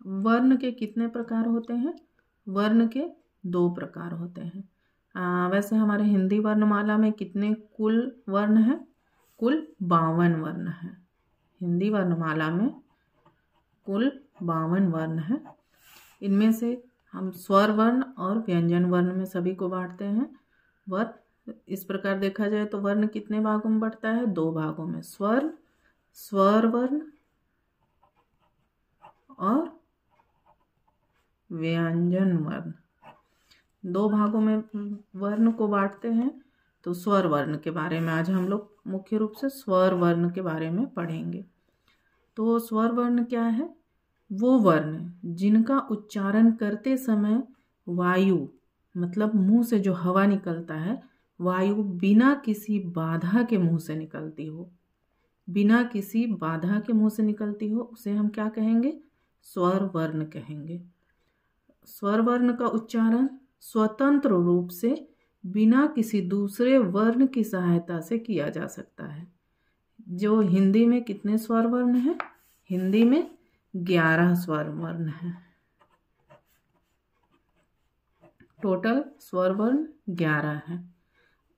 वर्ण के कितने प्रकार होते हैं? वर्ण के 2 प्रकार होते हैं। वैसे हमारे हिंदी वर्णमाला में कितने कुल वर्ण हैं? कुल 52 वर्ण हैं। हिंदी वर्णमाला में कुल 52 वर्ण हैं। इनमें से हम स्वर वर्ण और व्यंजन वर्ण में सभी को बांटते हैं। वर्ण इस प्रकार देखा जाए तो वर्ण कितने भागों में बढ़ता है? 2 भागों में, स्वर, स्वर वर्ण और व्यंजन वर्ण। 2 भागों में वर्ण को बांटते हैं। तो स्वर वर्ण के बारे में आज हम लोग मुख्य रूप से स्वर वर्ण के बारे में पढ़ेंगे। तो स्वर वर्ण क्या है? वो वर्ण जिनका उच्चारण करते समय वायु, मतलब मुंह से जो हवा निकलता है, वायु बिना किसी बाधा के मुंह से निकलती हो, बिना किसी बाधा के मुंह से निकलती हो, उसे हम क्या कहेंगे? स्वर वर्ण कहेंगे। स्वर वर्ण का उच्चारण स्वतंत्र रूप से बिना किसी दूसरे वर्ण की सहायता से किया जा सकता है। जो हिंदी में कितने स्वर वर्ण हैं? हिंदी में 11 स्वर वर्ण हैं। टोटल स्वर वर्ण 11 हैं।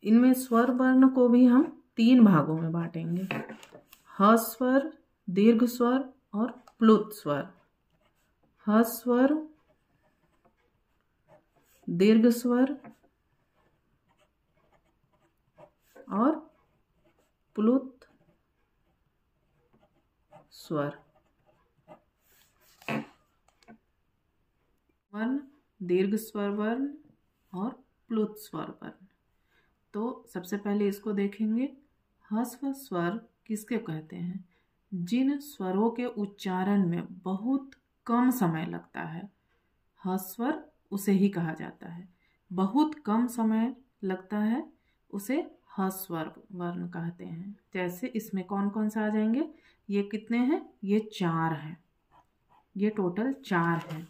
इनमें स्वर वर्ण को भी हम 3 भागों में बांटेंगे, ह्स्वर, दीर्घ स्वर और प्लुत स्वर। ह्स्वर, दीर्घ स्वर और प्लुत स्वर। वर्ण, दीर्घ स्वर वर्ण और प्लुत स्वर वर्ण। तो सबसे पहले इसको देखेंगे। ह्स्व स्वर किसके कहते हैं? जिन स्वरों के उच्चारण में बहुत कम समय लगता है, ह्स्वर उसे ही कहा जाता है। बहुत कम समय लगता है, उसे ह्स्वर वर्ण कहते हैं। जैसे इसमें कौन कौन सा आ जाएंगे? ये कितने हैं? ये 4 हैं। ये टोटल 4 हैं।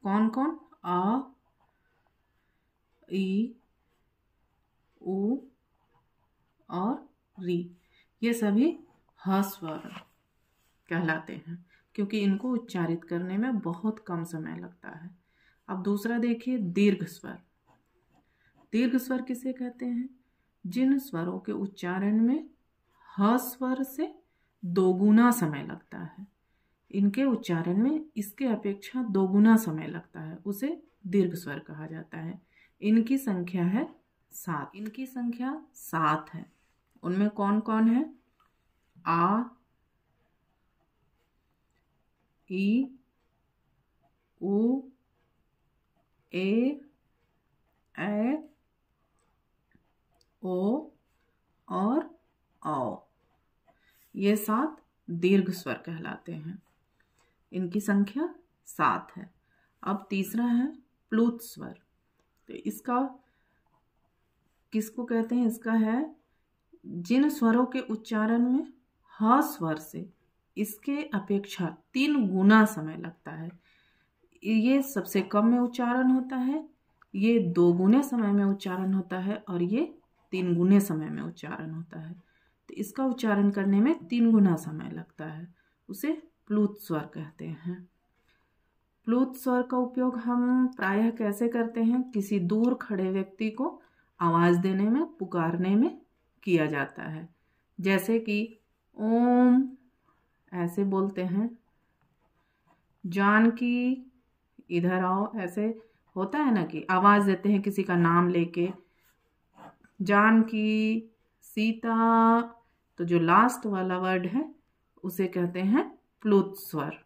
कौन कौन? आ, ई, उ और री। ये सभी ह्स्वर कहलाते हैं क्योंकि इनको उच्चारित करने में बहुत कम समय लगता है। अब दूसरा देखिए, दीर्घ स्वर। दीर्घ स्वर किसे कहते हैं? जिन स्वरों के उच्चारण में ह स्वर से 2 गुना समय लगता है, इनके उच्चारण में इसके अपेक्षा 2 गुना समय लगता है, उसे दीर्घ स्वर कहा जाता है। इनकी संख्या है 7। इनकी संख्या 7 है। उनमें कौन कौन है? आ, ई, उ, ए, ओ और औ। ये 7 दीर्घ स्वर कहलाते हैं। इनकी संख्या 7 है। अब तीसरा है प्लुत स्वर। तो इसका किसको कहते हैं? इसका है जिन स्वरों के उच्चारण में ह स्वर से इसके अपेक्षा 3 गुना समय लगता है। ये सबसे कम में उच्चारण होता है, ये 2 गुने समय में उच्चारण होता है और ये 3 गुने समय में उच्चारण होता है। तो इसका उच्चारण करने में 3 गुना समय लगता है, उसे प्लुत स्वर कहते हैं। प्लुत स्वर का उपयोग हम प्रायः कैसे करते हैं? किसी दूर खड़े व्यक्ति को आवाज देने में, पुकारने में किया जाता है। जैसे कि ओम ऐसे बोलते हैं, जानकी इधर आओ, ऐसे होता है ना कि आवाज देते हैं किसी का नाम लेके, जानकी, सीता। तो जो लास्ट वाला वर्ड है उसे कहते हैं प्लुत स्वर।